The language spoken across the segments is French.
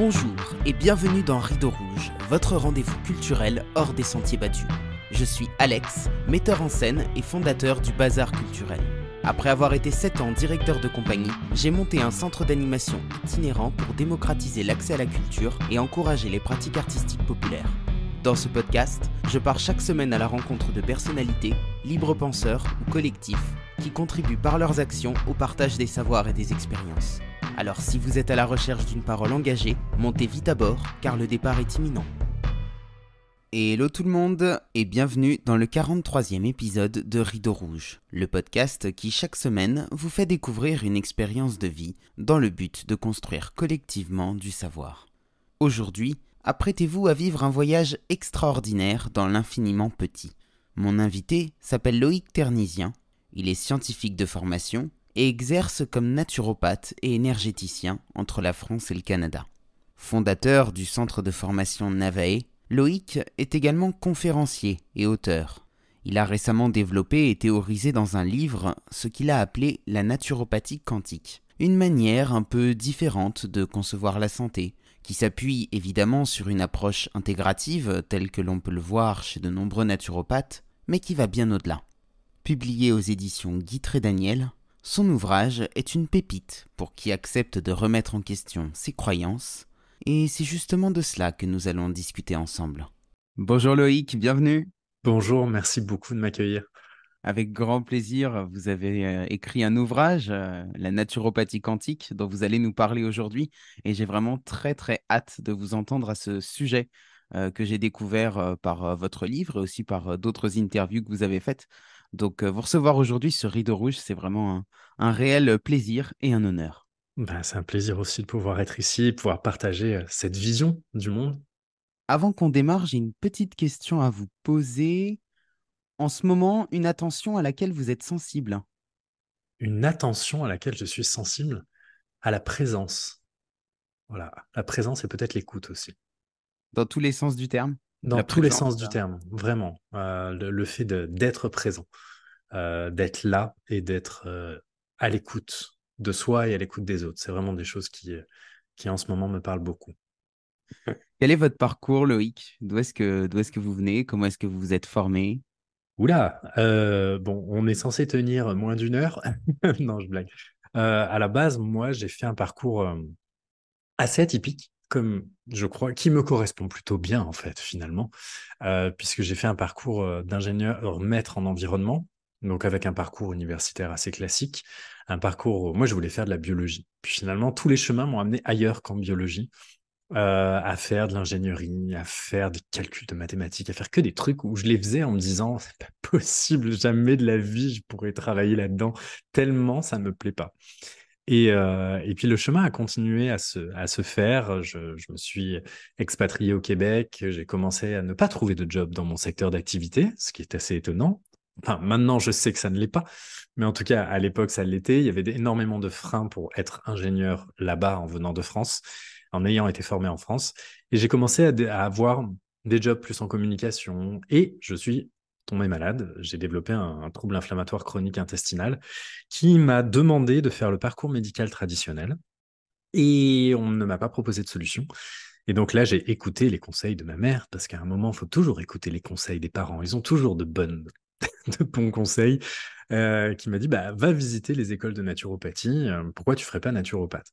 Bonjour et bienvenue dans Rideau Rouge, votre rendez-vous culturel hors des sentiers battus. Je suis Alex, metteur en scène et fondateur du Bazar Culturel. Après avoir été 7 ans directeur de compagnie, j'ai monté un centre d'animation itinérant pour démocratiser l'accès à la culture et encourager les pratiques artistiques populaires. Dans ce podcast, je pars chaque semaine à la rencontre de personnalités, libres penseurs ou collectifs qui contribuent par leurs actions au partage des savoirs et des expériences. Alors si vous êtes à la recherche d'une parole engagée, montez vite à bord car le départ est imminent. Hello tout le monde et bienvenue dans le 43e épisode de Rideau Rouge, le podcast qui chaque semaine vous fait découvrir une expérience de vie dans le but de construire collectivement du savoir. Aujourd'hui, apprêtez-vous à vivre un voyage extraordinaire dans l'infiniment petit. Mon invité s'appelle Loïc Ternisien, il est scientifique de formation et exerce comme naturopathe et énergéticien entre la France et le Canada. Fondateur du centre de formation Navae, Loïc est également conférencier et auteur. Il a récemment développé et théorisé dans un livre ce qu'il a appelé la naturopathie quantique, une manière un peu différente de concevoir la santé, qui s'appuie évidemment sur une approche intégrative telle que l'on peut le voir chez de nombreux naturopathes, mais qui va bien au-delà. Publié aux éditions Guitry Daniel, son ouvrage est une pépite pour qui accepte de remettre en question ses croyances, et c'est justement de cela que nous allons discuter ensemble. Bonjour Loïc, bienvenue. Bonjour, merci beaucoup de m'accueillir. Avec grand plaisir, vous avez écrit un ouvrage, La naturopathie quantique, dont vous allez nous parler aujourd'hui, et j'ai vraiment très très hâte de vous entendre à ce sujet que j'ai découvert par votre livre et aussi par d'autres interviews que vous avez faites. Donc vous recevoir aujourd'hui sur Rideau Rouge, c'est vraiment un réel plaisir et un honneur. C'est un plaisir aussi de pouvoir être ici, de pouvoir partager cette vision du monde. Avant qu'on démarre, j'ai une petite question à vous poser. En ce moment, une attention à laquelle vous êtes sensible. Une attention à laquelle je suis sensible, à la présence. Voilà, la présence et peut-être l'écoute aussi. Dans tous les sens du terme. Dans La tous les présence. sens du terme, vraiment. Le fait d'être présent, d'être là et d'être à l'écoute de soi et à l'écoute des autres. C'est vraiment des choses qui en ce moment me parlent beaucoup. Quel est votre parcours, Loïc? D'où est-ce que vous venez? Comment est-ce que vous vous êtes formé? Oula, bon, on est censé tenir moins d'une heure. Non, je blague. À la base, moi, j'ai fait un parcours assez atypique, comme je crois, qui me correspond plutôt bien, en fait, finalement, puisque j'ai fait un parcours d'ingénieur maître en environnement, donc avec un parcours universitaire assez classique, un parcours, moi, je voulais faire de la biologie. Puis finalement, tous les chemins m'ont amené ailleurs qu'en biologie à faire de l'ingénierie, à faire des calculs de mathématiques, à faire que des trucs où je les faisais en me disant, c'est pas possible, jamais de la vie, je pourrais travailler là-dedans, tellement ça me plaît pas. Et puis le chemin a continué à se faire. Je me suis expatrié au Québec, j'ai commencé à ne pas trouver de job dans mon secteur d'activité, ce qui est assez étonnant. Enfin, maintenant, je sais que ça ne l'est pas, mais en tout cas, à l'époque, ça l'était. Il y avait énormément de freins pour être ingénieur là-bas en venant de France, en ayant été formé en France. Et j'ai commencé à avoir des jobs plus en communication et je suis tombé malade. J'ai développé un trouble inflammatoire chronique intestinal qui m'a demandé de faire le parcours médical traditionnel et on ne m'a pas proposé de solution. Et donc là, j'ai écouté les conseils de ma mère, parce qu'à un moment, il faut toujours écouter les conseils des parents. Ils ont toujours de bons conseils, qui m'a dit, bah, va visiter les écoles de naturopathie. Pourquoi tu ferais pas naturopathe?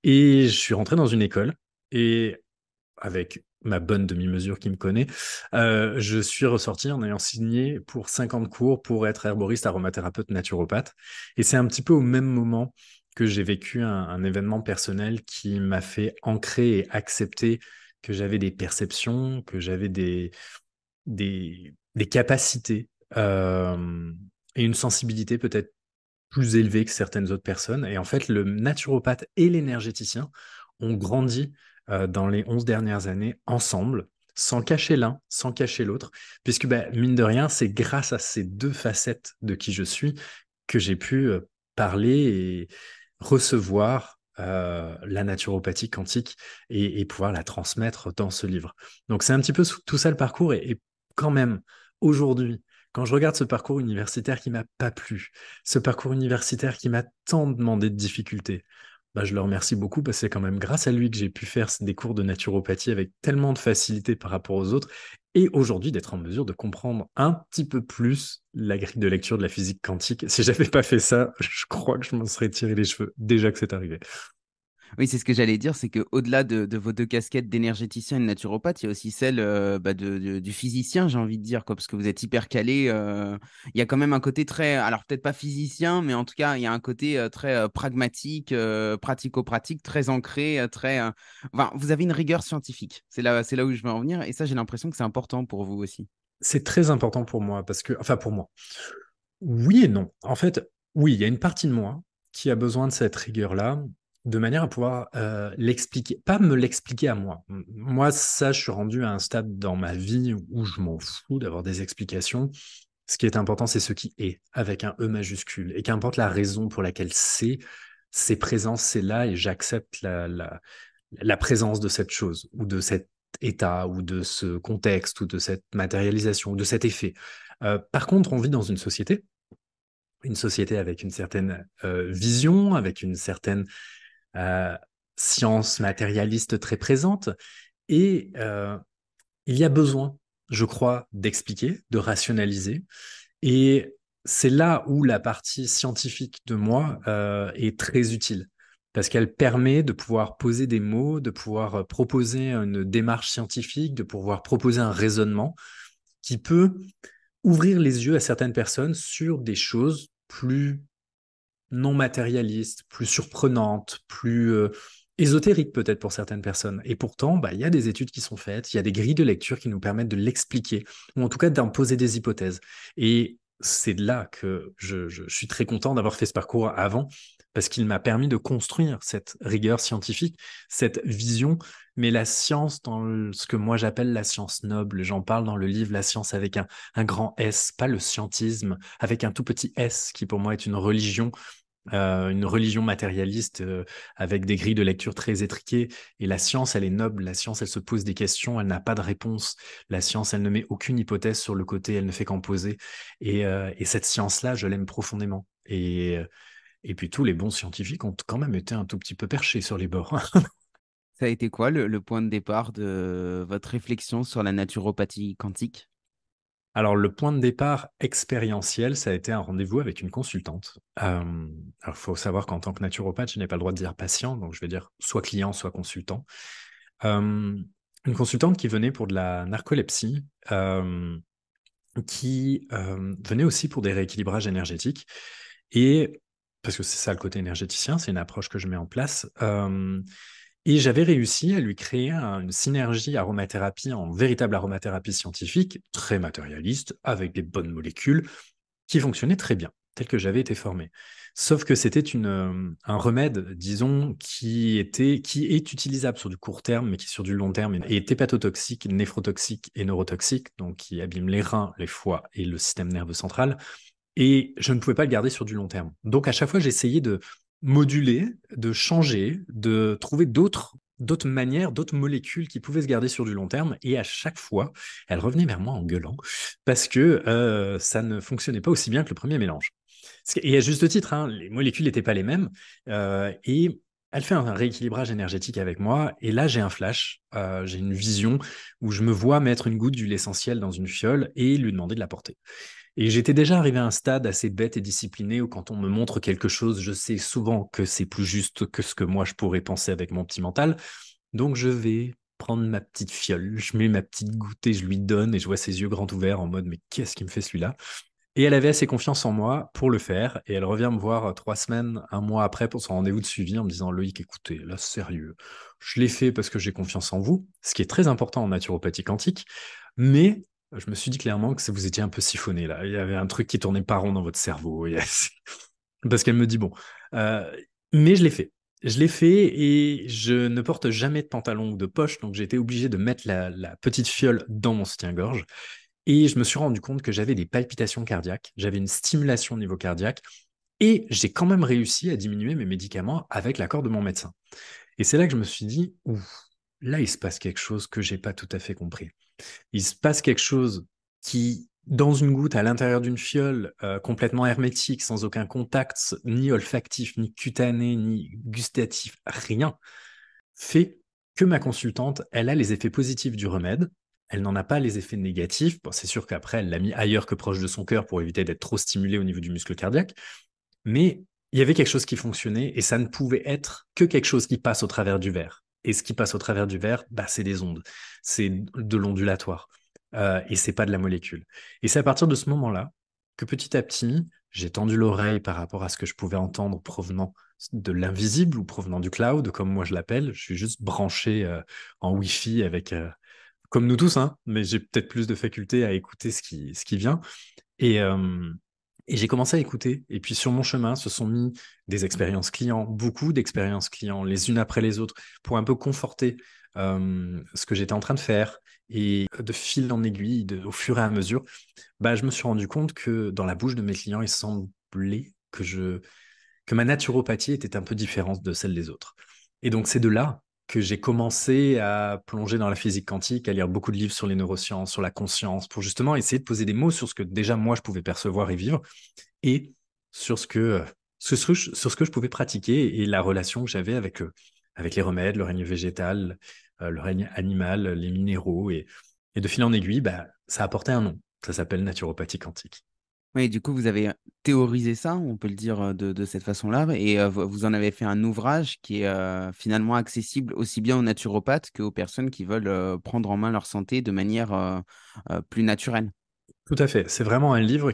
Et je suis rentré dans une école et avec ma bonne demi-mesure qui me connaît, je suis ressorti en ayant signé pour 50 cours pour être herboriste, aromathérapeute, naturopathe. Et c'est un petit peu au même moment que j'ai vécu un événement personnel qui m'a fait ancrer et accepter que j'avais des perceptions, que j'avais des capacités et une sensibilité peut-être plus élevée que certaines autres personnes. Et en fait, le naturopathe et l'énergéticien ont grandi dans les 11 dernières années ensemble, sans cacher l'un, sans cacher l'autre, puisque bah, mine de rien, c'est grâce à ces deux facettes de qui je suis que j'ai pu parler et recevoir la naturopathie quantique et pouvoir la transmettre dans ce livre. Donc c'est un petit peu tout ça le parcours et quand même, aujourd'hui, quand je regarde ce parcours universitaire qui m'a pas plu, ce parcours universitaire qui m'a tant demandé de difficultés, Bah, je le remercie beaucoup parce que c'est quand même grâce à lui que j'ai pu faire des cours de naturopathie avec tellement de facilité par rapport aux autres et aujourd'hui d'être en mesure de comprendre un petit peu plus la grille de lecture de la physique quantique. Si j'avais pas fait ça, je crois que je m'en serais tiré les cheveux déjà que c'est arrivé. Oui, c'est ce que j'allais dire, c'est qu'au-delà de vos deux casquettes d'énergéticien et de naturopathe, il y a aussi celle bah, du physicien, j'ai envie de dire, quoi, parce que vous êtes hyper calé. Il y a quand même un côté très, alors peut-être pas physicien, mais en tout cas, il y a un côté très pragmatique, pratico-pratique, très ancré, enfin, vous avez une rigueur scientifique. C'est là où je veux en venir, et ça, j'ai l'impression que c'est important pour vous aussi. C'est très important pour moi parce que, enfin pour moi, oui et non. En fait, oui, il y a une partie de moi qui a besoin de cette rigueur-là, de manière à pouvoir l'expliquer, pas me l'expliquer à moi. Moi, ça, je suis rendu à un stade dans ma vie où je m'en fous d'avoir des explications. Ce qui est important, c'est ce qui est, avec un E majuscule. Et qu'importe la raison pour laquelle c'est présent, c'est là, et j'accepte la présence de cette chose, ou de cet état, ou de ce contexte, ou de cette matérialisation, ou de cet effet. Par contre, on vit dans une société avec une certaine vision, avec une certaine euh, science matérialiste très présente, et il y a besoin, je crois, d'expliquer, de rationaliser, et c'est là où la partie scientifique de moi est très utile, parce qu'elle permet de pouvoir poser des mots, de pouvoir proposer une démarche scientifique, de pouvoir proposer un raisonnement qui peut ouvrir les yeux à certaines personnes sur des choses plus non matérialistes, plus surprenantes, plus ésotériques peut-être pour certaines personnes. Et pourtant, bah, il y a des études qui sont faites, il y a des grilles de lecture qui nous permettent de l'expliquer, ou en tout cas d'en poser des hypothèses. Et c'est là que je suis très content d'avoir fait ce parcours avant, parce qu'il m'a permis de construire cette rigueur scientifique, cette vision, mais la science dans ce que moi j'appelle la science noble. J'en parle dans le livre La science avec un grand S, pas le scientisme, avec un tout petit S, qui pour moi est une religion matérialiste avec des grilles de lecture très étriquées. Et la science, elle est noble. La science, elle se pose des questions, elle n'a pas de réponse. La science, elle ne met aucune hypothèse sur le côté, elle ne fait qu'en poser. Et cette science-là, je l'aime profondément. Et puis tous les bons scientifiques ont quand même été un tout petit peu perchés sur les bords. Ça a été quoi le point de départ de votre réflexion sur la naturopathie quantique? Alors, le point de départ expérientiel, ça a été un rendez-vous avec une consultante. Alors, il faut savoir qu'en tant que naturopathe, je n'ai pas le droit de dire patient, donc je vais dire soit client, soit consultant. Euh, une consultante qui venait pour de la narcolepsie, qui venait aussi pour des rééquilibrages énergétiques. Et parce que c'est ça le côté énergéticien, c'est une approche que je mets en place. Et j'avais réussi à lui créer une synergie aromathérapie en véritable aromathérapie scientifique, très matérialiste, avec des bonnes molécules, qui fonctionnait très bien, tel que j'avais été formé. Sauf que c'était un remède, disons, qui est utilisable sur du court terme, mais qui sur du long terme est hépatotoxique, néphrotoxique et neurotoxique, donc qui abîme les reins, les foies et le système nerveux central. Et je ne pouvais pas le garder sur du long terme. Donc à chaque fois, j'essayais de moduler, de changer, de trouver d'autres manières, d'autres molécules qui pouvaient se garder sur du long terme. Et à chaque fois, elle revenait vers moi en gueulant parce que ça ne fonctionnait pas aussi bien que le premier mélange. Et à juste titre, hein, les molécules n'étaient pas les mêmes. Et elle fait un rééquilibrage énergétique avec moi. Et là, j'ai un flash, j'ai une vision où je me vois mettre une goutte d'huile essentielle dans une fiole et lui demander de la porter. Et j'étais déjà arrivé à un stade assez bête et discipliné où quand on me montre quelque chose, je sais souvent que c'est plus juste que ce que moi je pourrais penser avec mon petit mental. Donc je vais prendre ma petite fiole, je mets ma petite goutte et je lui donne et je vois ses yeux grands ouverts en mode mais qu'est-ce qui me fait celui-là? Et elle avait assez confiance en moi pour le faire et elle revient me voir 3 semaines, un mois après pour son rendez-vous de suivi en me disant Loïc, écoutez, là sérieux, je l'ai fait parce que j'ai confiance en vous, ce qui est très important en naturopathie quantique, mais je me suis dit clairement que vous étiez un peu siphonné là. Il y avait un truc qui tournait pas rond dans votre cerveau. Parce qu'elle me dit, bon, euh, mais je l'ai fait. Je l'ai fait et je ne porte jamais de pantalon ou de poche, donc j'ai été obligé de mettre la petite fiole dans mon soutien-gorge. Et je me suis rendu compte que j'avais des palpitations cardiaques, j'avais une stimulation au niveau cardiaque, et j'ai quand même réussi à diminuer mes médicaments avec l'accord de mon médecin. Et c'est là que je me suis dit, ouf, là il se passe quelque chose que j'ai pas tout à fait compris. Il se passe quelque chose qui dans une goutte à l'intérieur d'une fiole complètement hermétique, sans aucun contact, ni olfactif, ni cutané, ni gustatif, rien, fait que ma consultante, elle a les effets positifs du remède, elle n'en a pas les effets négatifs. Bon, c'est sûr qu'après, elle l'a mis ailleurs que proche de son cœur pour éviter d'être trop stimulé au niveau du muscle cardiaque, mais il y avait quelque chose qui fonctionnait et ça ne pouvait être que quelque chose qui passe au travers du verre. Et ce qui passe au travers du verre, bah, c'est des ondes, c'est de l'ondulatoire et c'est pas de la molécule. Et c'est à partir de ce moment-là que petit à petit, j'ai tendu l'oreille par rapport à ce que je pouvais entendre provenant de l'invisible ou provenant du cloud, comme moi je l'appelle. Je suis juste branché en Wi-Fi avec, comme nous tous, hein, mais j'ai peut-être plus de faculté à écouter ce qui vient. Et, euh, et j'ai commencé à écouter. Et puis sur mon chemin se sont mis des expériences clients, beaucoup d'expériences clients, les unes après les autres, pour un peu conforter ce que j'étais en train de faire. Et de fil en aiguille, au fur et à mesure, bah, je me suis rendu compte que dans la bouche de mes clients, il semblait que ma naturopathie était un peu différente de celle des autres. Et donc c'est de là que j'ai commencé à plonger dans la physique quantique, à lire beaucoup de livres sur les neurosciences, sur la conscience, pour justement essayer de poser des mots sur ce que déjà moi je pouvais percevoir et vivre, et sur sur ce que je pouvais pratiquer et la relation que j'avais avec les remèdes, le règne végétal, le règne animal, les minéraux, et de fil en aiguille, bah, ça a porté un nom. Ça s'appelle naturopathie quantique. Oui, du coup, vous avez théorisé ça, on peut le dire de cette façon-là, et vous en avez fait un ouvrage qui est finalement accessible aussi bien aux naturopathes qu'aux personnes qui veulent prendre en main leur santé de manière plus naturelle. Tout à fait. C'est vraiment un livre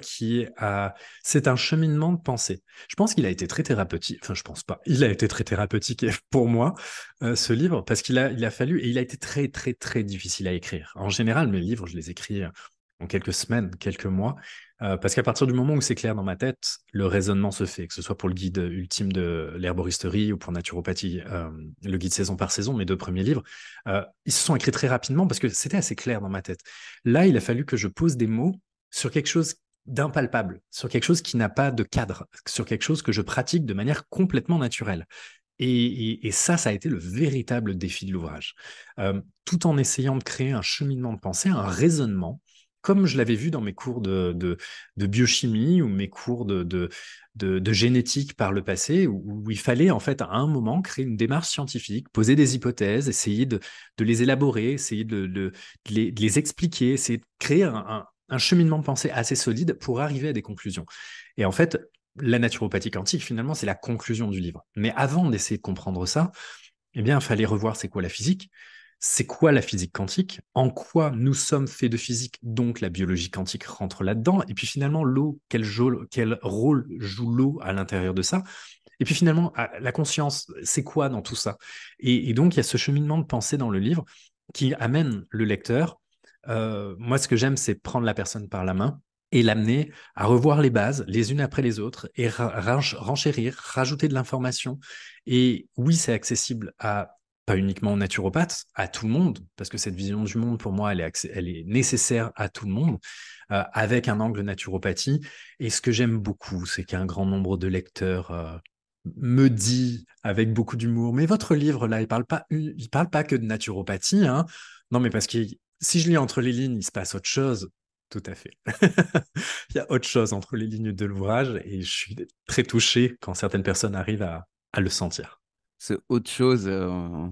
c'est un cheminement de pensée. Je pense qu'il a été très thérapeutique. Enfin, je pense pas. Il a été très thérapeutique pour moi, ce livre, parce il a fallu, et il a été très, très, très difficile à écrire. En général, mes livres, je les écris en quelques semaines, quelques mois, parce qu'à partir du moment où c'est clair dans ma tête, le raisonnement se fait, que ce soit pour le guide ultime de l'herboristerie ou pour naturopathie, le guide saison par saison, mes deux premiers livres, ils se sont écrits très rapidement parce que c'était assez clair dans ma tête. Là, il a fallu que je pose des mots sur quelque chose d'impalpable, sur quelque chose qui n'a pas de cadre, sur quelque chose que je pratique de manière complètement naturelle. Et ça a été le véritable défi de l'ouvrage. Tout en essayant de créer un cheminement de pensée, un raisonnement, comme je l'avais vu dans mes cours de biochimie ou mes cours de génétique par le passé, où il fallait en fait à un moment créer une démarche scientifique, poser des hypothèses, essayer de les élaborer, essayer de les expliquer, essayer de créer un cheminement de pensée assez solide pour arriver à des conclusions. Et en fait, la naturopathie quantique, finalement, c'est la conclusion du livre. Mais avant d'essayer de comprendre ça, eh bien, il fallait revoir c'est quoi la physique, c'est quoi la physique quantique, en quoi nous sommes faits de physique, donc la biologie quantique rentre là-dedans, et puis finalement, l'eau, quel rôle joue l'eau à l'intérieur de ça, et puis finalement, la conscience, c'est quoi dans tout ça. Et donc, il y a ce cheminement de pensée dans le livre qui amène le lecteur. Moi, ce que j'aime, c'est prendre la personne par la main et l'amener à revoir les bases les unes après les autres et renchérir, rajouter de l'information. Et oui, c'est accessible à pas uniquement aux naturopathes, à tout le monde, parce que cette vision du monde, pour moi, elle est nécessaire à tout le monde, avec un angle naturopathie. Et ce que j'aime beaucoup, c'est qu'un grand nombre de lecteurs me dit avec beaucoup d'humour, mais votre livre là, il parle pas que de naturopathie, hein. Non, mais parce que si je lis entre les lignes, il se passe autre chose. Tout à fait. Il y a autre chose entre les lignes de l'ouvrage et je suis très touché quand certaines personnes arrivent à le sentir. Ce autre chose,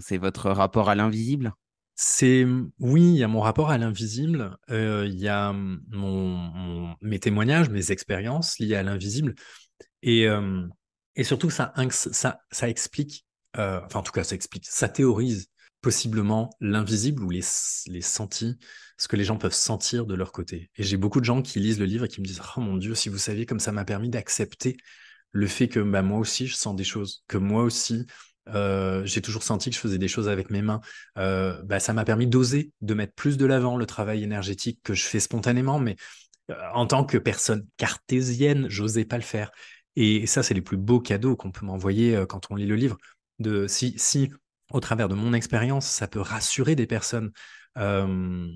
c'est votre rapport à l'invisible. C'est, oui, il y a mon rapport à l'invisible, il y a mes témoignages, mes expériences liées à l'invisible. Et, euh, et surtout, ça explique, enfin en tout cas, ça explique, ça théorise possiblement l'invisible ou les sentis, ce que les gens peuvent sentir de leur côté. Et j'ai beaucoup de gens qui lisent le livre et qui me disent, oh mon Dieu, si vous saviez comme ça m'a permis d'accepter le fait que bah, moi aussi je sens des choses, que moi aussi j'ai toujours senti que je faisais des choses avec mes mains. Bah, ça m'a permis d'oser, de mettre plus de l'avant le travail énergétique que je fais spontanément, mais en tant que personne cartésienne, j'osais pas le faire. Et ça, c'est les plus beaux cadeaux qu'on peut m'envoyer quand on lit le livre. Si, au travers de mon expérience, ça peut rassurer des personnes euh,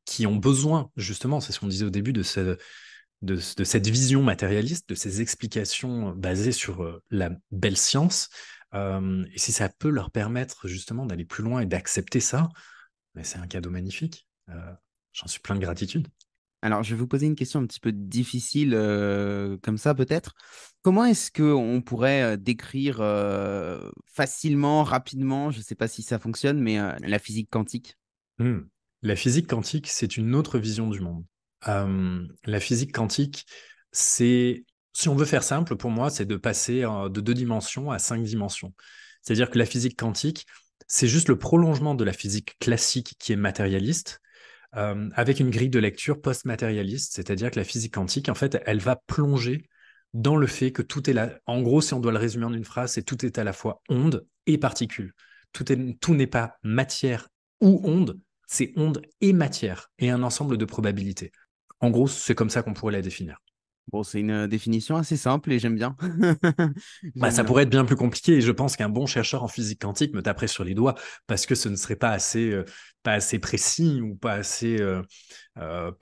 qui ont besoin, justement, c'est ce qu'on disait au début, de cette vision matérialiste, de ces explications basées sur la belle science, et si ça peut leur permettre justement d'aller plus loin et d'accepter ça, mais c'est un cadeau magnifique. J'en suis plein de gratitude. Alors, je vais vous poser une question un petit peu difficile, comme ça peut-être. Comment est-ce qu'on pourrait décrire facilement, rapidement, je ne sais pas si ça fonctionne, mais la physique quantique? Hmm. La physique quantique, c'est une autre vision du monde. La physique quantique, c'est, si on veut faire simple, pour moi, c'est de passer de 2 dimensions à 5 dimensions. C'est-à-dire que la physique quantique, c'est juste le prolongement de la physique classique qui est matérialiste, avec une grille de lecture post-matérialiste, c'est-à-dire que la physique quantique, en fait, elle va plonger dans le fait que tout est là. En gros, si on doit le résumer en une phrase, c'est tout est à la fois onde et particule. Tout n'est pas matière ou onde, c'est onde et matière et un ensemble de probabilités. En gros, c'est comme ça qu'on pourrait la définir. Bon, c'est une définition assez simple et j'aime bien. Bah, J'aime ça bien. pourrait être bien plus compliqué et je pense qu'un bon chercheur en physique quantique me taperait sur les doigts parce que ce ne serait pas assez précis ou pas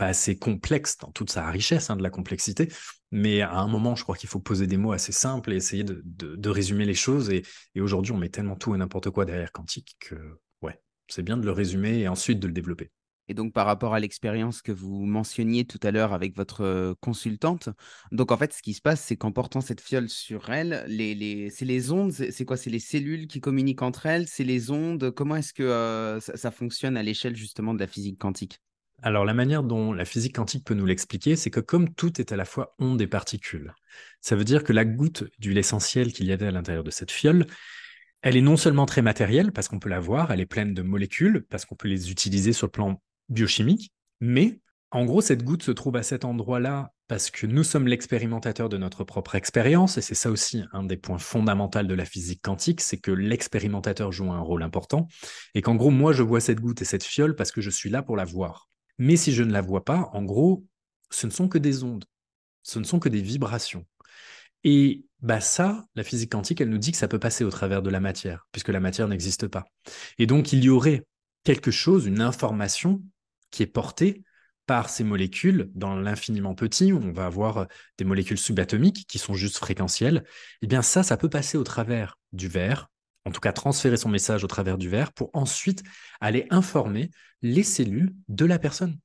assez complexe dans toute sa richesse, hein, de la complexité. Mais à un moment, je crois qu'il faut poser des mots assez simples et essayer de résumer les choses. Et aujourd'hui, on met tellement tout et n'importe quoi derrière quantique que ouais, c'est bien de le résumer et ensuite de le développer. Et donc, par rapport à l'expérience que vous mentionniez tout à l'heure avec votre consultante, donc en fait, ce qui se passe, c'est qu'en portant cette fiole sur elle, c'est les ondes, c'est quoi? C'est les cellules qui communiquent entre elles, c'est les ondes. Comment est-ce que ça fonctionne à l'échelle justement de la physique quantique? Alors, la manière dont la physique quantique peut nous l'expliquer, c'est que comme tout est à la fois onde et particules, ça veut dire que la goutte d'huile essentielle qu'il y avait à l'intérieur de cette fiole, elle est non seulement très matérielle, parce qu'on peut la voir, elle est pleine de molécules, parce qu'on peut les utiliser sur le plan biochimique, mais en gros, cette goutte se trouve à cet endroit-là parce que nous sommes l'expérimentateur de notre propre expérience, et c'est ça aussi un des points fondamentaux de la physique quantique, c'est que l'expérimentateur joue un rôle important, et qu'en gros, moi, je vois cette goutte et cette fiole parce que je suis là pour la voir. Mais si je ne la vois pas, en gros, ce ne sont que des ondes, ce ne sont que des vibrations. Et bah ça, la physique quantique, elle nous dit que ça peut passer au travers de la matière, puisque la matière n'existe pas. Et donc, il y aurait quelque chose, une information qui est portée par ces molécules dans l'infiniment petit, où on va avoir des molécules subatomiques qui sont juste fréquentielles. Eh bien, ça peut passer au travers du verre, en tout cas transférer son message au travers du verre, pour ensuite aller informer les cellules de la personne.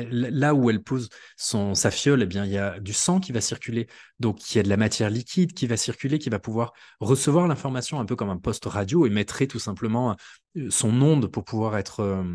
Là où elle pose sa fiole, eh bien, il y a du sang qui va circuler, donc il y a de la matière liquide qui va circuler, qui va pouvoir recevoir l'information un peu comme un poste radio et mettrait tout simplement son onde pour pouvoir être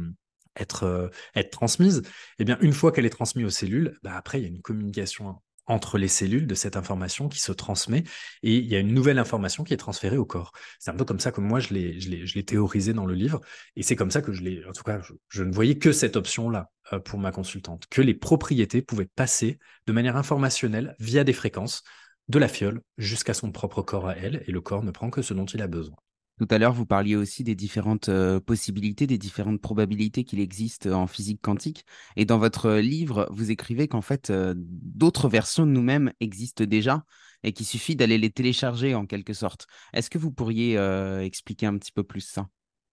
transmise. Et bien, une fois qu'elle est transmise aux cellules, bah, après, il y a une communication entre les cellules de cette information qui se transmet et il y a une nouvelle information qui est transférée au corps. C'est un peu comme ça que moi, je l'ai théorisé dans le livre et c'est comme ça que en tout cas, je ne voyais que cette option-là pour ma consultante, que les propriétés pouvaient passer de manière informationnelle via des fréquences de la fiole jusqu'à son propre corps à elle, et le corps ne prend que ce dont il a besoin. Tout à l'heure, vous parliez aussi des différentes possibilités, des différentes probabilités qu'il existe en physique quantique. Et dans votre livre, vous écrivez qu'en fait, d'autres versions de nous-mêmes existent déjà et qu'il suffit d'aller les télécharger en quelque sorte. Est-ce que vous pourriez expliquer un petit peu plus ça?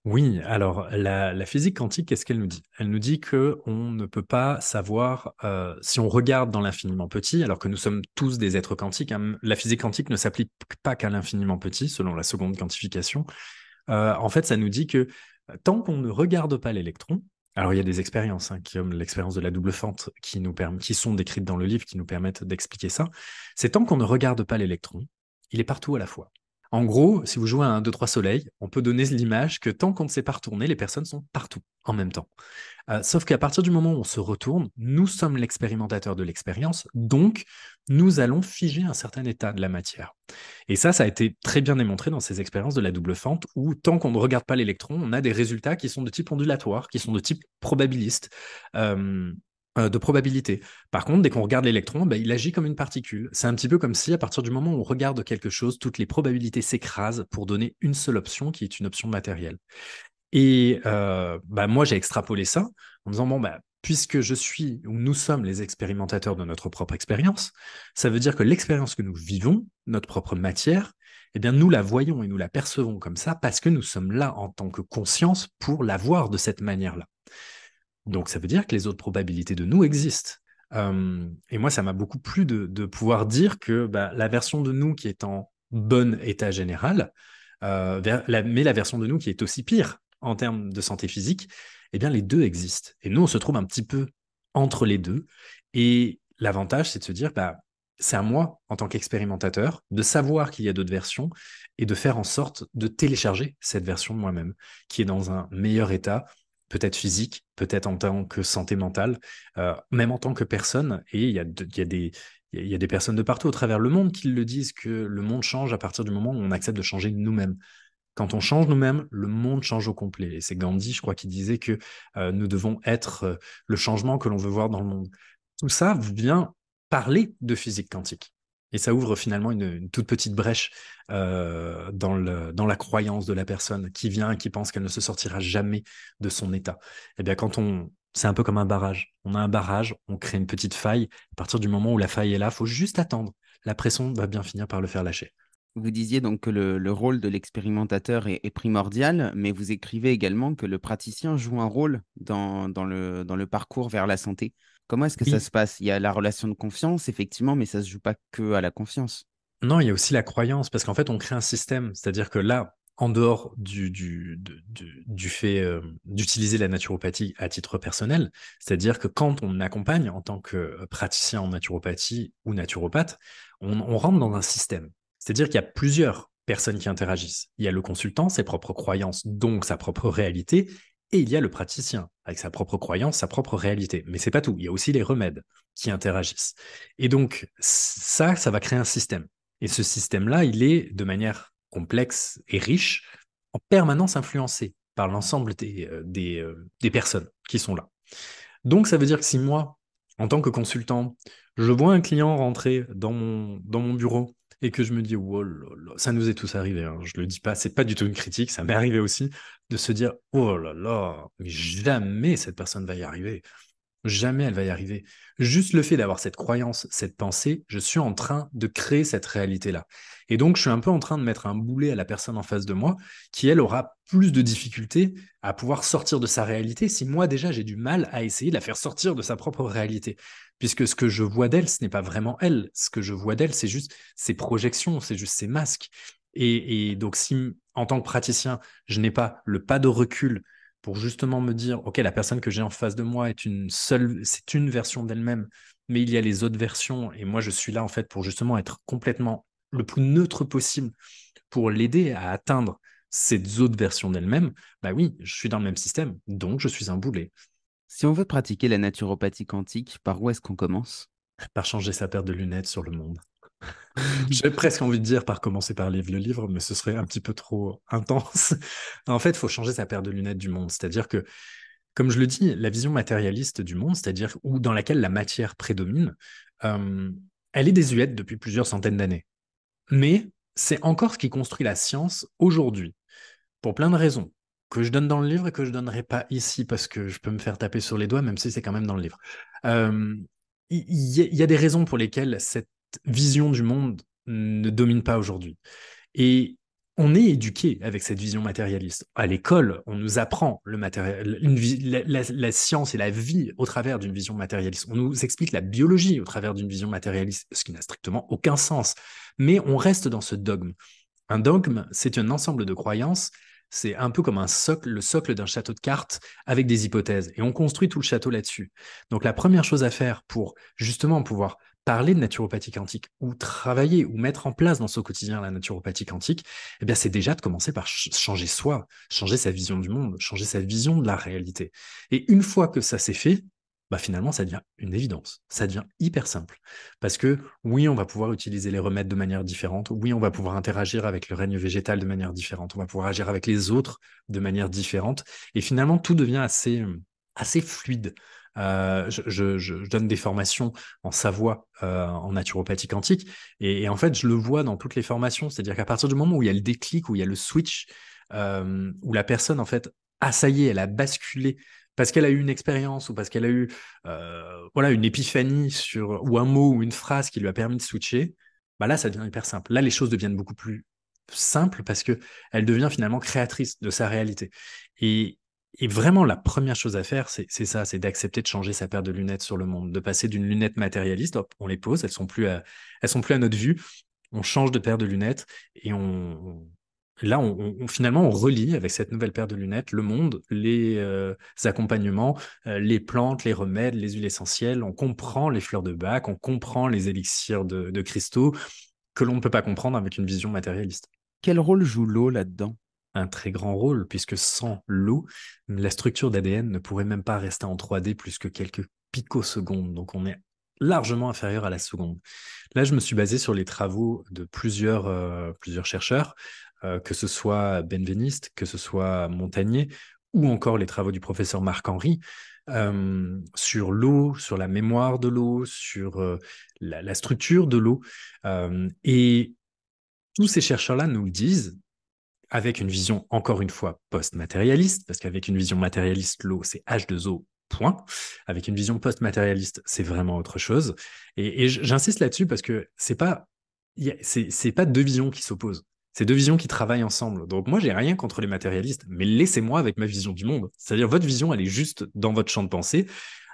Oui, alors la physique quantique, qu'est-ce qu'elle nous dit? Elle nous dit que on ne peut pas savoir si on regarde dans l'infiniment petit, alors que nous sommes tous des êtres quantiques, hein. La physique quantique ne s'applique pas qu'à l'infiniment petit, selon la seconde quantification. En fait, ça nous dit que tant qu'on ne regarde pas l'électron, alors il y a des expériences, hein, comme l'expérience de la double fente qui sont décrites dans le livre, qui nous permettent d'expliquer ça. C'est tant qu'on ne regarde pas l'électron, il est partout à la fois. En gros, si vous jouez à un 2-3 soleil, on peut donner l'image que tant qu'on ne sait pas retourner, les personnes sont partout en même temps. Sauf qu'à partir du moment où on se retourne, nous sommes l'expérimentateur de l'expérience, donc nous allons figer un certain état de la matière. Et ça a été très bien démontré dans ces expériences de la double fente, où tant qu'on ne regarde pas l'électron, on a des résultats qui sont de type ondulatoire, qui sont de type probabiliste, euh, de probabilité. Par contre, dès qu'on regarde l'électron, ben, il agit comme une particule. C'est un petit peu comme si, à partir du moment où on regarde quelque chose, toutes les probabilités s'écrasent pour donner une seule option, qui est une option matérielle. Et bah, moi, j'ai extrapolé ça en me disant, bon, bah, puisque je suis ou nous sommes les expérimentateurs de notre propre expérience, ça veut dire que l'expérience que nous vivons, notre propre matière, eh bien, nous la voyons et nous la percevons comme ça parce que nous sommes là en tant que conscience pour la voir de cette manière-là. Donc, ça veut dire que les autres probabilités de nous existent. Et moi, ça m'a beaucoup plu de pouvoir dire que bah, la version de nous qui est en bon état général, mais la version de nous qui est aussi pire en termes de santé physique, eh bien, les deux existent. Et nous, on se trouve un petit peu entre les deux. Et l'avantage, c'est de se dire, bah, c'est à moi, en tant qu'expérimentateur, de savoir qu'il y a d'autres versions et de faire en sorte de télécharger cette version de moi-même, qui est dans un meilleur état, peut-être physique, peut-être en tant que santé mentale, même en tant que personne. Et il y a des personnes de partout au travers le monde qui le disent que le monde change à partir du moment où on accepte de changer nous-mêmes. Quand on change nous-mêmes, le monde change au complet. Et c'est Gandhi, je crois, qui disait que nous devons être le changement que l'on veut voir dans le monde. Tout ça vient parler de physique quantique. Et ça ouvre finalement une toute petite brèche dans la croyance de la personne qui vient et qui pense qu'elle ne se sortira jamais de son état. Eh bien, c'est un peu comme un barrage. On a un barrage, on crée une petite faille. À partir du moment où la faille est là, il faut juste attendre. La pression va bien finir par le faire lâcher. Vous disiez donc que le rôle de l'expérimentateur est primordial, mais vous écrivez également que le praticien joue un rôle dans le parcours vers la santé. Comment est-ce que ça Oui, se passe? Il y a la relation de confiance, effectivement, mais ça ne se joue pas que à la confiance. non, il y a aussi la croyance, parce qu'en fait, on crée un système. C'est-à-dire que là, en dehors du fait d'utiliser la naturopathie à titre personnel, c'est-à-dire que quand on accompagne en tant que praticien en naturopathie ou naturopathe, on rentre dans un système. C'est-à-dire qu'il y a plusieurs personnes qui interagissent. Il y a le consultant, ses propres croyances, donc sa propre réalité, et il y a le praticien, avec sa propre croyance, sa propre réalité. Mais c'est pas tout. Il y a aussi les remèdes qui interagissent. Et donc, ça va créer un système. Et ce système-là, il est de manière complexe et riche, en permanence influencé par l'ensemble des personnes qui sont là. Donc, ça veut dire que si moi, en tant que consultant, je vois un client rentrer dans mon bureau et que je me dis, oh là là, ça nous est tous arrivé, hein, je le dis pas, c'est pas du tout une critique, ça m'est arrivé aussi de se dire, oh là là, mais jamais cette personne va y arriver. Jamais elle va y arriver. Juste le fait d'avoir cette croyance, cette pensée, je suis en train de créer cette réalité-là. Et donc, je suis un peu en train de mettre un boulet à la personne en face de moi, qui, elle, aura plus de difficultés à pouvoir sortir de sa réalité si moi, déjà, j'ai du mal à essayer de la faire sortir de sa propre réalité. Puisque ce que je vois d'elle, ce n'est pas vraiment elle. Ce que je vois d'elle, c'est juste ses projections, c'est juste ses masques. Et donc, si, en tant que praticien, je n'ai pas le pas de recul pour justement me dire, OK, la personne que j'ai en face de moi c'est une version d'elle-même, mais il y a les autres versions, et moi je suis là en fait pour justement être complètement le plus neutre possible pour l'aider à atteindre ces autres versions d'elle-même, bah oui, je suis dans le même système, donc je suis un boulet. Si on veut pratiquer la naturopathie quantique, par où est-ce qu'on commence? Par changer sa paire de lunettes sur le monde. J'ai presque envie de dire par commencer par lire le livre, mais ce serait un petit peu trop intense. En fait, il faut changer sa paire de lunettes du monde. C'est-à-dire que, comme je le dis, la vision matérialiste du monde, c'est-à-dire où dans laquelle la matière prédomine, euh, elle est désuète depuis plusieurs centaines d'années. Mais c'est encore ce qui construit la science aujourd'hui, pour plein de raisons, que je donne dans le livre et que je ne donnerai pas ici, parce que je peux me faire taper sur les doigts, même si c'est quand même dans le livre. Euh, il y a des raisons pour lesquelles cette vision du monde ne domine pas aujourd'hui. Et on est éduqué avec cette vision matérialiste. À l'école, on nous apprend la science et la vie au travers d'une vision matérialiste. On nous explique la biologie au travers d'une vision matérialiste, ce qui n'a strictement aucun sens. Mais on reste dans ce dogme. Un dogme, c'est un ensemble de croyances. C'est un peu comme un socle, le socle d'un château de cartes avec des hypothèses. Et on construit tout le château là-dessus. Donc la première chose à faire pour justement pouvoir parler de naturopathie quantique ou travailler ou mettre en place dans son quotidien la naturopathie quantique, eh bien c'est déjà de commencer par changer soi, changer sa vision du monde, changer sa vision de la réalité. Et une fois que ça s'est fait, bah finalement ça devient une évidence, ça devient hyper simple. Parce que oui, on va pouvoir utiliser les remèdes de manière différente. Oui, on va pouvoir interagir avec le règne végétal de manière différente. On va pouvoir agir avec les autres de manière différente. Et finalement, tout devient assez fluide. Je donne des formations en Savoie, en naturopathie quantique. Et en fait, je le vois dans toutes les formations. C'est-à-dire qu'à partir du moment où il y a le déclic, où il y a le switch, où la personne, en fait, ah, ça y est, elle a basculé parce qu'elle a eu une expérience ou parce qu'elle a eu voilà, une épiphanie ou un mot ou une phrase qui lui a permis de switcher, bah là, ça devient hyper simple. Là, les choses deviennent beaucoup plus simples parce que elle devient finalement créatrice de sa réalité. Et, et vraiment, la première chose à faire, c'est ça, c'est d'accepter de changer sa paire de lunettes sur le monde, de passer d'une lunette matérialiste, hop, on les pose, elles sont plus à notre vue, on change de paire de lunettes et Là, finalement, on relie avec cette nouvelle paire de lunettes le monde, les accompagnements, les plantes, les remèdes, les huiles essentielles. On comprend les fleurs de bac, on comprend les élixirs de cristaux que l'on ne peut pas comprendre avec une vision matérialiste. Quel rôle joue l'eau là-dedans? Un très grand rôle, puisque sans l'eau, la structure d'ADN ne pourrait même pas rester en 3D plus que quelques picosecondes. Donc on est largement inférieur à la seconde. Là, je me suis basé sur les travaux de plusieurs chercheurs, que ce soit Benveniste, que ce soit Montagnier, ou encore les travaux du professeur Marc-Henri, sur l'eau, sur la mémoire de l'eau, sur la structure de l'eau. Et tous ces chercheurs-là nous le disent, avec une vision, encore une fois, post-matérialiste, parce qu'avec une vision matérialiste, l'eau, c'est H2O, point. Avec une vision post-matérialiste, c'est vraiment autre chose. Et j'insiste là-dessus parce que c'est pas deux visions qui s'opposent. C'est deux visions qui travaillent ensemble. Donc moi, j'ai rien contre les matérialistes, mais laissez-moi avec ma vision du monde. C'est-à-dire, votre vision, elle est juste dans votre champ de pensée.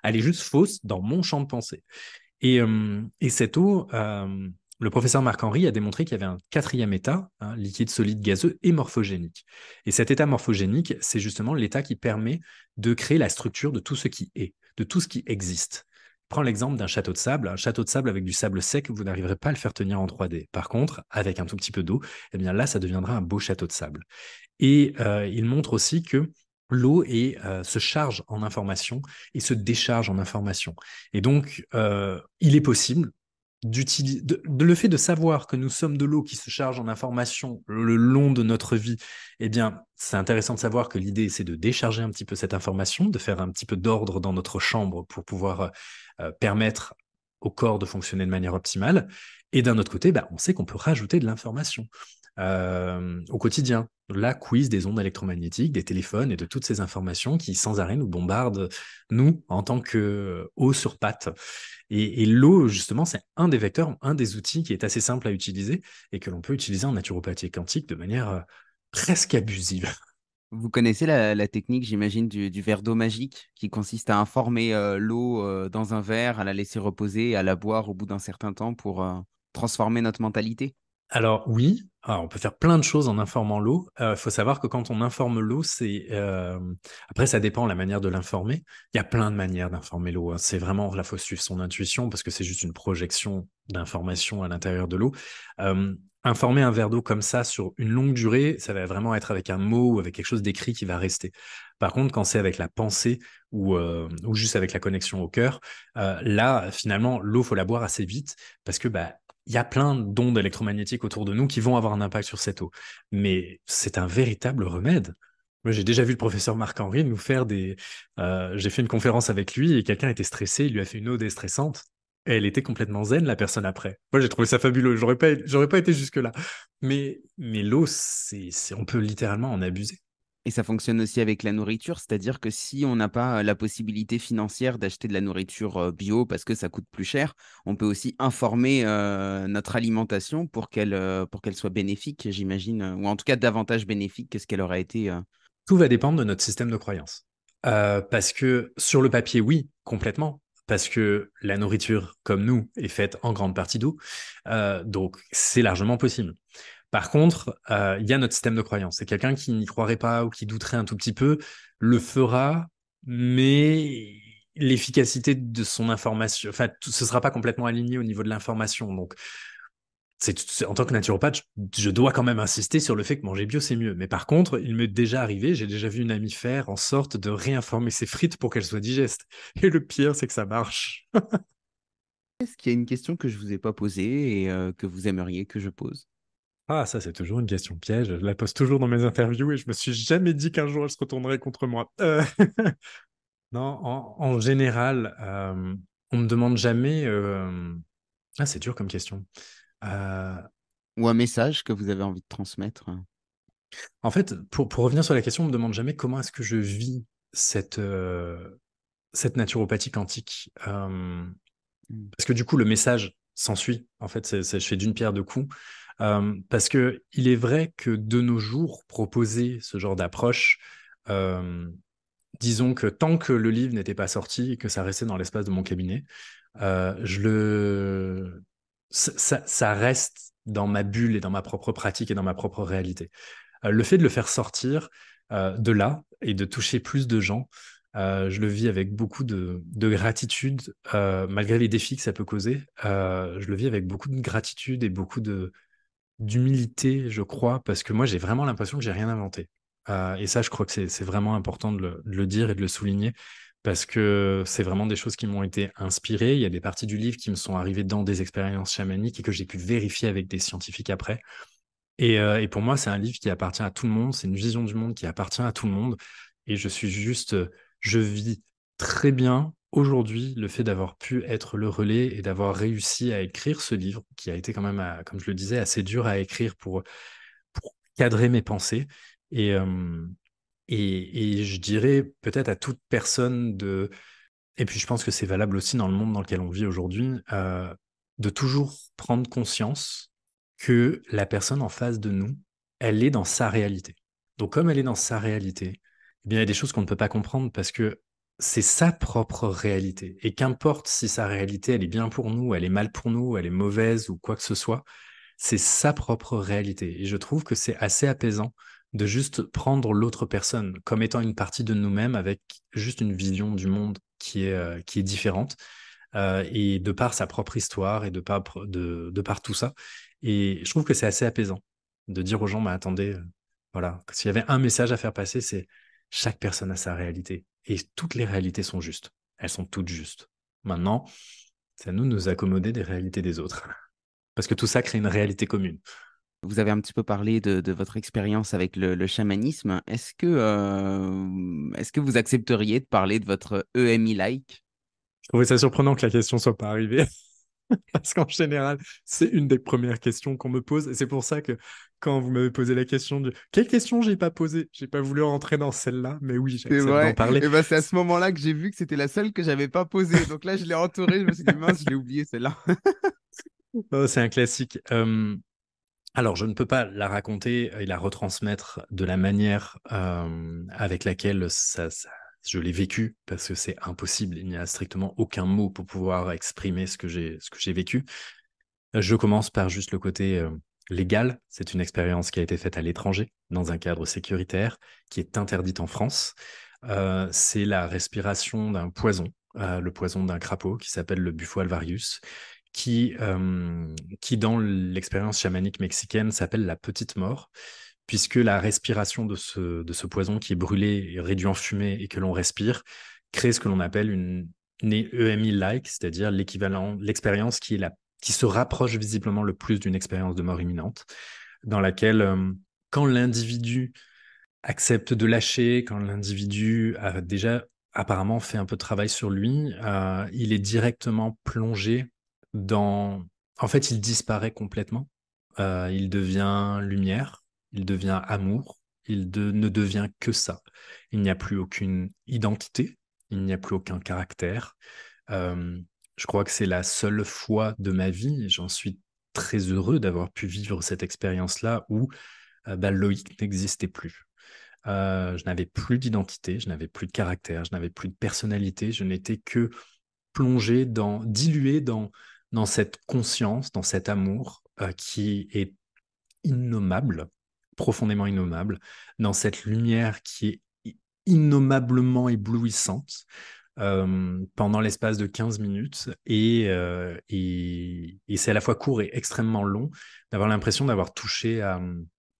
Elle est juste fausse dans mon champ de pensée. Et cette eau, le professeur Marc-Henri a démontré qu'il y avait un quatrième état, hein, liquide, solide, gazeux et morphogénique. Et cet état morphogénique, c'est justement l'état qui permet de créer la structure de tout ce qui est, de tout ce qui existe. Prends l'exemple d'un château de sable. Un château de sable avec du sable sec, vous n'arriverez pas à le faire tenir en 3D. Par contre, avec un tout petit peu d'eau, eh bien là, ça deviendra un beau château de sable. Et il montre aussi que l'eau se charge en information et se décharge en information. Et donc, il est possible le fait de savoir que nous sommes de l'eau qui se charge en information le long de notre vie, eh bien, c'est intéressant de savoir que l'idée, c'est de décharger un petit peu cette information, de faire un petit peu d'ordre dans notre chambre pour pouvoir permettre au corps de fonctionner de manière optimale. Et d'un autre côté, bah, on sait qu'on peut rajouter de l'information au quotidien. La quiz des ondes électromagnétiques, des téléphones et de toutes ces informations qui sans arrêt nous bombardent, nous, en tant que eau sur pattes. Et l'eau, justement, c'est un des vecteurs, un des outils qui est assez simple à utiliser et que l'on peut utiliser en naturopathie quantique de manière presque abusive. Vous connaissez la technique, j'imagine, du verre d'eau magique qui consiste à informer l'eau dans un verre, à la laisser reposer et à la boire au bout d'un certain temps pour transformer notre mentalité. Alors oui, on peut faire plein de choses en informant l'eau. Il faut savoir que quand on informe l'eau, après ça dépend la manière de l'informer. Il y a plein de manières d'informer l'eau, hein. C'est vraiment là, faut suivre son intuition parce que c'est juste une projection d'information à l'intérieur de l'eau. Informer un verre d'eau comme ça sur une longue durée, ça va vraiment être avec un mot ou avec quelque chose d'écrit qui va rester. Par contre, quand c'est avec la pensée ou juste avec la connexion au cœur, là finalement l'eau faut la boire assez vite parce que bah il y a plein d'ondes électromagnétiques autour de nous qui vont avoir un impact sur cette eau. Mais c'est un véritable remède. Moi, j'ai déjà vu le professeur Marc-Henri nous faire j'ai fait une conférence avec lui et quelqu'un était stressé, il lui a fait une eau déstressante. Et elle était complètement zen, la personne après. Moi, j'ai trouvé ça fabuleux. J'aurais pas été jusque-là. Mais l'eau, on peut littéralement en abuser. Et ça fonctionne aussi avec la nourriture, c'est-à-dire que si on n'a pas la possibilité financière d'acheter de la nourriture bio parce que ça coûte plus cher, on peut aussi informer notre alimentation pour qu'elle soit bénéfique, j'imagine, ou en tout cas davantage bénéfique que ce qu'elle aurait été. Tout va dépendre de notre système de croyance. Parce que sur le papier, oui, complètement. Parce que la nourriture, comme nous, est faite en grande partie d'eau. Donc, c'est largement possible. Par contre, il y a notre système de croyance. Et quelqu'un qui n'y croirait pas ou qui douterait un tout petit peu le fera, mais l'efficacité de son information, enfin, ce sera pas complètement aligné au niveau de l'information. Donc, en tant que naturopathe, je dois quand même insister sur le fait que manger bio, c'est mieux. Mais par contre, il m'est déjà arrivé, j'ai déjà vu une amie faire en sorte de réinformer ses frites pour qu'elles soient digestes. Et le pire, c'est que ça marche. Est-ce qu'il y a une question que je ne vous ai pas posée et que vous aimeriez que je pose? Ah, ça, c'est toujours une question piège. Je la pose toujours dans mes interviews et je me suis jamais dit qu'un jour elle se retournerait contre moi. Non, en général, on me demande jamais. Ah, c'est dur comme question. Euh, Ou un message que vous avez envie de transmettre? En fait, pour revenir sur la question, on me demande jamais comment est-ce que je vis cette naturopathie quantique. Mm. Parce que du coup, le message s'ensuit. En fait, je fais d'une pierre deux coups. Parce que il est vrai que de nos jours, proposer ce genre d'approche, euh, disons que tant que le livre n'était pas sorti et que ça restait dans l'espace de mon cabinet, ça reste dans ma bulle et dans ma propre pratique et dans ma propre réalité. Le fait de le faire sortir de là et de toucher plus de gens, je le vis avec beaucoup de gratitude, malgré les défis que ça peut causer. Je le vis avec beaucoup de gratitude et beaucoup d'humilité, je crois, parce que moi, j'ai vraiment l'impression que j'ai rien inventé. Et ça, je crois que c'est vraiment important de le dire et de le souligner, parce que c'est vraiment des choses qui m'ont été inspirées. Il y a des parties du livre qui me sont arrivées dans des expériences chamaniques et que j'ai pu vérifier avec des scientifiques après. Et pour moi, c'est un livre qui appartient à tout le monde, c'est une vision du monde qui appartient à tout le monde. Et je suis juste, je vis très bien aujourd'hui le fait d'avoir pu être le relais et d'avoir réussi à écrire ce livre qui a été quand même, comme je le disais, assez dur à écrire pour cadrer mes pensées. Et, euh, et je dirais peut-être à toute personne et puis je pense que c'est valable aussi dans le monde dans lequel on vit aujourd'hui, de toujours prendre conscience que la personne en face de nous, elle est dans sa réalité. Donc comme elle est dans sa réalité, eh bien, il y a des choses qu'on ne peut pas comprendre parce que c'est sa propre réalité. Et qu'importe si sa réalité, elle est bien pour nous, elle est mal pour nous, elle est mauvaise ou quoi que ce soit, c'est sa propre réalité. Et je trouve que c'est assez apaisant de juste prendre l'autre personne comme étant une partie de nous-mêmes avec juste une vision du monde qui est différente, et de par sa propre histoire et de par tout ça. Et je trouve que c'est assez apaisant de dire aux gens, mais attendez, voilà, s'il y avait un message à faire passer, c'est chaque personne a sa réalité. Et toutes les réalités sont justes. Elles sont toutes justes. Maintenant, c'est à nous de nous accommoder des réalités des autres. Parce que tout ça crée une réalité commune. Vous avez un petit peu parlé de votre expérience avec le chamanisme. Est-ce que vous accepteriez de parler de votre EMI-like? Je trouvais ça surprenant que la question soit pas arrivée. Parce qu'en général, c'est une des premières questions qu'on me pose. Et c'est pour ça que quand vous m'avez posé la question de quelle question j'ai pas posée, j'ai pas voulu rentrer dans celle-là, mais oui, C'est j'accepte d'en vrai. parler. Et ben c'est à ce moment-là que j'ai vu que c'était la seule que j'avais pas posée. Donc là, je l'ai entourée. Je me suis dit, mince, je l'ai oubliée celle-là. Oh, c'est un classique. Alors, je ne peux pas la raconter et la retransmettre de la manière avec laquelle je l'ai vécu, parce que c'est impossible. Il n'y a strictement aucun mot pour pouvoir exprimer ce que j'ai vécu. Je commence par juste le côté légal. C'est une expérience qui a été faite à l'étranger, dans un cadre sécuritaire, qui est interdite en France. C'est la respiration d'un poison, le poison d'un crapaud qui s'appelle le Bufo alvarius, qui dans l'expérience chamanique mexicaine s'appelle la petite mort, puisque la respiration de ce poison qui est brûlé, réduit en fumée et que l'on respire, crée ce que l'on appelle une EMI-like, c'est-à-dire l'équivalent, l'expérience qui se rapproche visiblement le plus d'une expérience de mort imminente, dans laquelle, quand l'individu accepte de lâcher, quand l'individu a déjà apparemment fait un peu de travail sur lui, il est directement plongé dans... En fait, il disparaît complètement. Il devient lumière, il devient amour, ne devient que ça. Il n'y a plus aucune identité, il n'y a plus aucun caractère. Euh, je crois que c'est la seule fois de ma vie, et j'en suis très heureux d'avoir pu vivre cette expérience-là où Loïc n'existait plus. Je n'avais plus d'identité, je n'avais plus de caractère, je n'avais plus de personnalité, je n'étais que plongé dilué dans cette conscience, dans cet amour qui est innommable, profondément innommable, dans cette lumière qui est innommablement éblouissante pendant l'espace de 15 minutes. Et c'est à la fois court et extrêmement long d'avoir l'impression d'avoir touché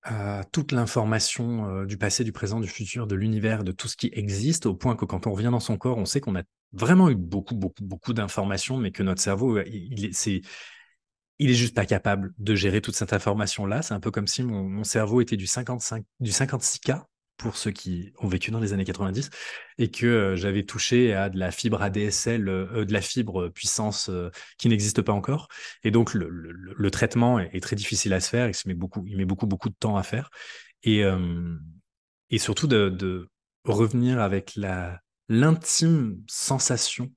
à toute l'information du passé, du présent, du futur, de l'univers, de tout ce qui existe, au point que quand on revient dans son corps, on sait qu'on a vraiment eu beaucoup, beaucoup, beaucoup d'informations, mais que notre cerveau, il est juste pas capable de gérer toute cette information-là. C'est un peu comme si mon cerveau était du 56K, pour ceux qui ont vécu dans les années 90, et que j'avais touché à de la fibre ADSL, de la fibre puissance qui n'existe pas encore. Et donc, le traitement est très difficile à se faire. Il met beaucoup, beaucoup de temps à faire. Et, euh, et surtout de revenir avec l'intime sensation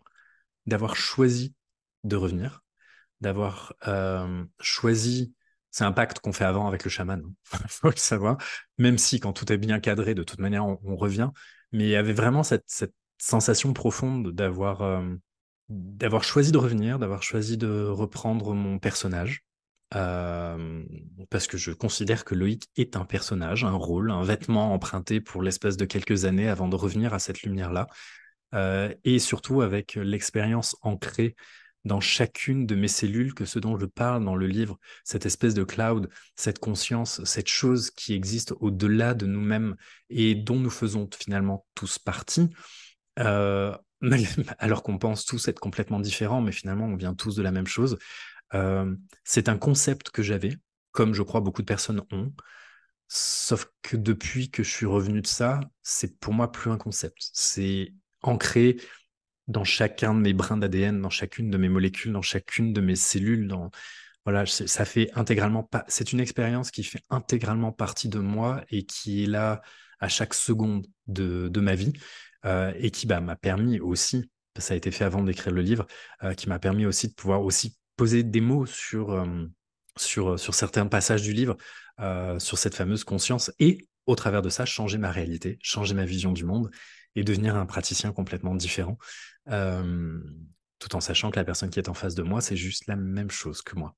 d'avoir choisi de revenir, d'avoir choisi. C'est un pacte qu'on fait avant avec le chaman, il faut le savoir. Même si quand tout est bien cadré, de toute manière, on revient. Mais il y avait vraiment cette sensation profonde d'avoir choisi de revenir, d'avoir choisi de reprendre mon personnage, parce que je considère que Loïc est un personnage, un rôle, un vêtement emprunté pour l'espace de quelques années avant de revenir à cette lumière-là. Et surtout avec l'expérience ancrée dans chacune de mes cellules, que ce dont je parle dans le livre, cette espèce de cloud, cette conscience, cette chose qui existe au-delà de nous-mêmes et dont nous faisons finalement tous partie, euh, alors qu'on pense tous être complètement différents, mais finalement on vient tous de la même chose. C'est un concept que j'avais, comme je crois beaucoup de personnes ont, sauf que depuis que je suis revenu de ça, c'est pour moi plus un concept. C'est ancré dans chacun de mes brins d'ADN, dans chacune de mes molécules, dans chacune de mes cellules. Voilà, ça fait intégralement c'est une expérience qui fait intégralement partie de moi et qui est là à chaque seconde de ma vie et qui m'a permis aussi, ça a été fait avant d'écrire le livre, qui m'a permis aussi de pouvoir aussi poser des mots sur certains passages du livre, sur cette fameuse conscience et au travers de ça, changer ma réalité, changer ma vision du monde et devenir un praticien complètement différent, euh, tout en sachant que la personne qui est en face de moi, c'est juste la même chose que moi,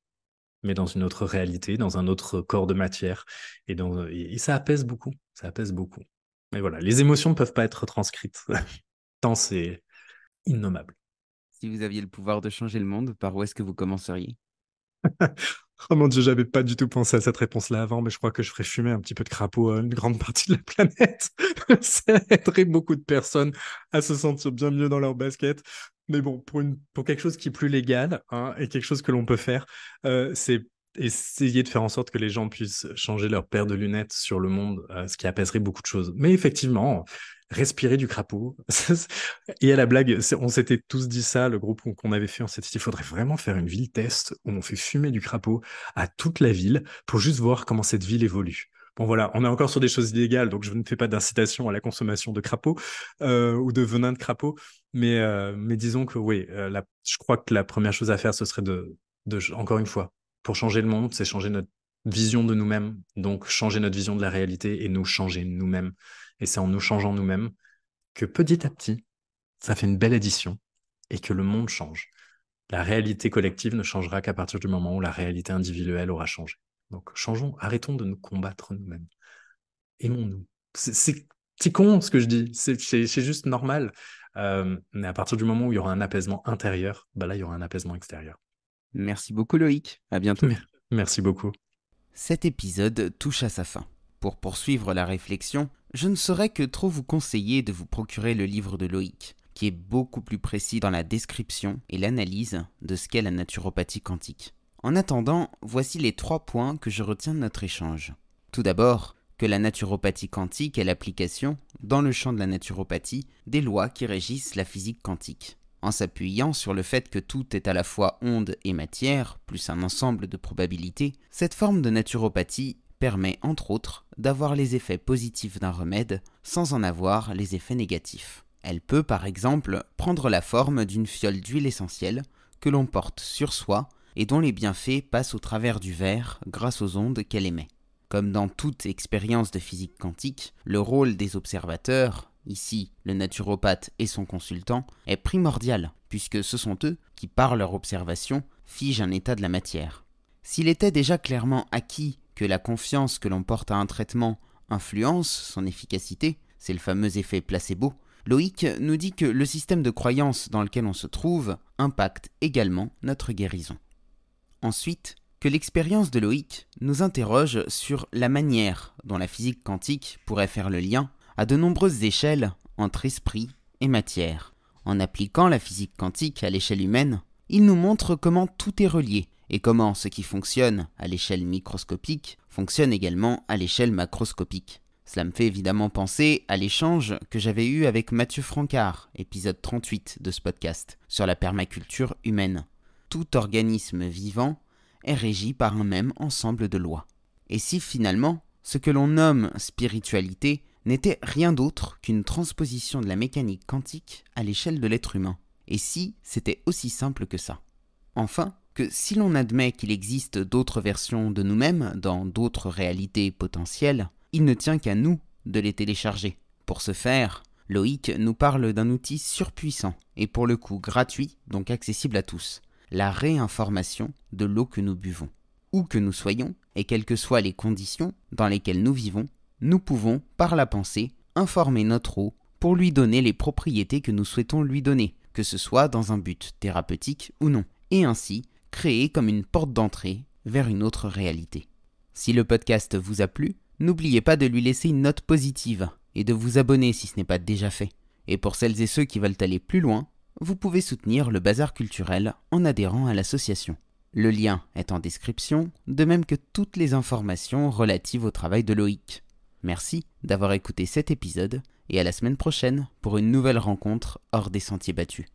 mais dans une autre réalité, dans un autre corps de matière, et ça apaise beaucoup, ça apaise beaucoup. Mais voilà, les émotions ne peuvent pas être transcrites, tant c'est innommable. Si vous aviez le pouvoir de changer le monde, par où est-ce que vous commenceriez? Oh mon Dieu, j'avais pas du tout pensé à cette réponse-là avant, mais je crois que je ferais fumer un petit peu de crapaud à une grande partie de la planète. Ça aiderait beaucoup de personnes à se sentir bien mieux dans leur basket. Mais bon, pour quelque chose qui est plus légal, hein, et quelque chose que l'on peut faire, c'est essayer de faire en sorte que les gens puissent changer leur paire de lunettes sur le monde, ce qui apaiserait beaucoup de choses. Mais effectivement, respirer du crapaud. Et à la blague, on s'était tous dit ça, le groupe qu'on avait fait, on s'était dit, il faudrait vraiment faire une ville test où on fait fumer du crapaud à toute la ville pour juste voir comment cette ville évolue. Bon voilà, on est encore sur des choses illégales, donc je ne fais pas d'incitation à la consommation de crapaud ou de venin de crapaud, mais disons que oui, je crois que la première chose à faire, ce serait encore une fois, pour changer le monde, c'est changer notre vision de nous-mêmes, donc changer notre vision de la réalité et nous changer nous-mêmes. Et c'est en nous changeant nous-mêmes que petit à petit, ça fait une belle addition et que le monde change. La réalité collective ne changera qu'à partir du moment où la réalité individuelle aura changé. Donc changeons, arrêtons de nous combattre nous-mêmes. Aimons-nous. C'est con ce que je dis, c'est juste normal. Mais à partir du moment où il y aura un apaisement intérieur, là, il y aura un apaisement extérieur. Merci beaucoup Loïc, à bientôt. Merci beaucoup. Cet épisode touche à sa fin. Pour poursuivre la réflexion, je ne saurais que trop vous conseiller de vous procurer le livre de Loïc, qui est beaucoup plus précis dans la description et l'analyse de ce qu'est la naturopathie quantique. En attendant, voici les 3 points que je retiens de notre échange. Tout d'abord, que la naturopathie quantique est l'application, dans le champ de la naturopathie, des lois qui régissent la physique quantique. En s'appuyant sur le fait que tout est à la fois onde et matière, plus un ensemble de probabilités, cette forme de naturopathie permet, entre autres, d'avoir les effets positifs d'un remède sans en avoir les effets négatifs. Elle peut, par exemple, prendre la forme d'une fiole d'huile essentielle que l'on porte sur soi et dont les bienfaits passent au travers du verre grâce aux ondes qu'elle émet. Comme dans toute expérience de physique quantique, le rôle des observateurs, ici le naturopathe et son consultant, est primordial, puisque ce sont eux qui, par leur observation, figent un état de la matière. S'il était déjà clairement acquis que la confiance que l'on porte à un traitement influence son efficacité, c'est le fameux effet placebo, Loïc nous dit que le système de croyance dans lequel on se trouve impacte également notre guérison. Ensuite, que l'expérience de Loïc nous interroge sur la manière dont la physique quantique pourrait faire le lien à de nombreuses échelles entre esprit et matière. En appliquant la physique quantique à l'échelle humaine, il nous montre comment tout est relié et comment ce qui fonctionne à l'échelle microscopique fonctionne également à l'échelle macroscopique. Cela me fait évidemment penser à l'échange que j'avais eu avec Mathieu Francard, épisode 38 de ce podcast, sur la permaculture humaine. Tout organisme vivant est régi par un même ensemble de lois. Et si finalement, ce que l'on nomme spiritualité n'était rien d'autre qu'une transposition de la mécanique quantique à l'échelle de l'être humain? Et si c'était aussi simple que ça? Enfin, que si l'on admet qu'il existe d'autres versions de nous-mêmes dans d'autres réalités potentielles, il ne tient qu'à nous de les télécharger. Pour ce faire, Loïc nous parle d'un outil surpuissant et pour le coup gratuit, donc accessible à tous, la réinformation de l'eau que nous buvons. Où que nous soyons, et quelles que soient les conditions dans lesquelles nous vivons, nous pouvons, par la pensée, informer notre eau pour lui donner les propriétés que nous souhaitons lui donner, que ce soit dans un but thérapeutique ou non, et ainsi créer comme une porte d'entrée vers une autre réalité. Si le podcast vous a plu, n'oubliez pas de lui laisser une note positive et de vous abonner si ce n'est pas déjà fait. Et pour celles et ceux qui veulent aller plus loin, vous pouvez soutenir le Bazar culturel en adhérant à l'association. Le lien est en description, de même que toutes les informations relatives au travail de Loïc. Merci d'avoir écouté cet épisode et à la semaine prochaine pour une nouvelle rencontre hors des sentiers battus.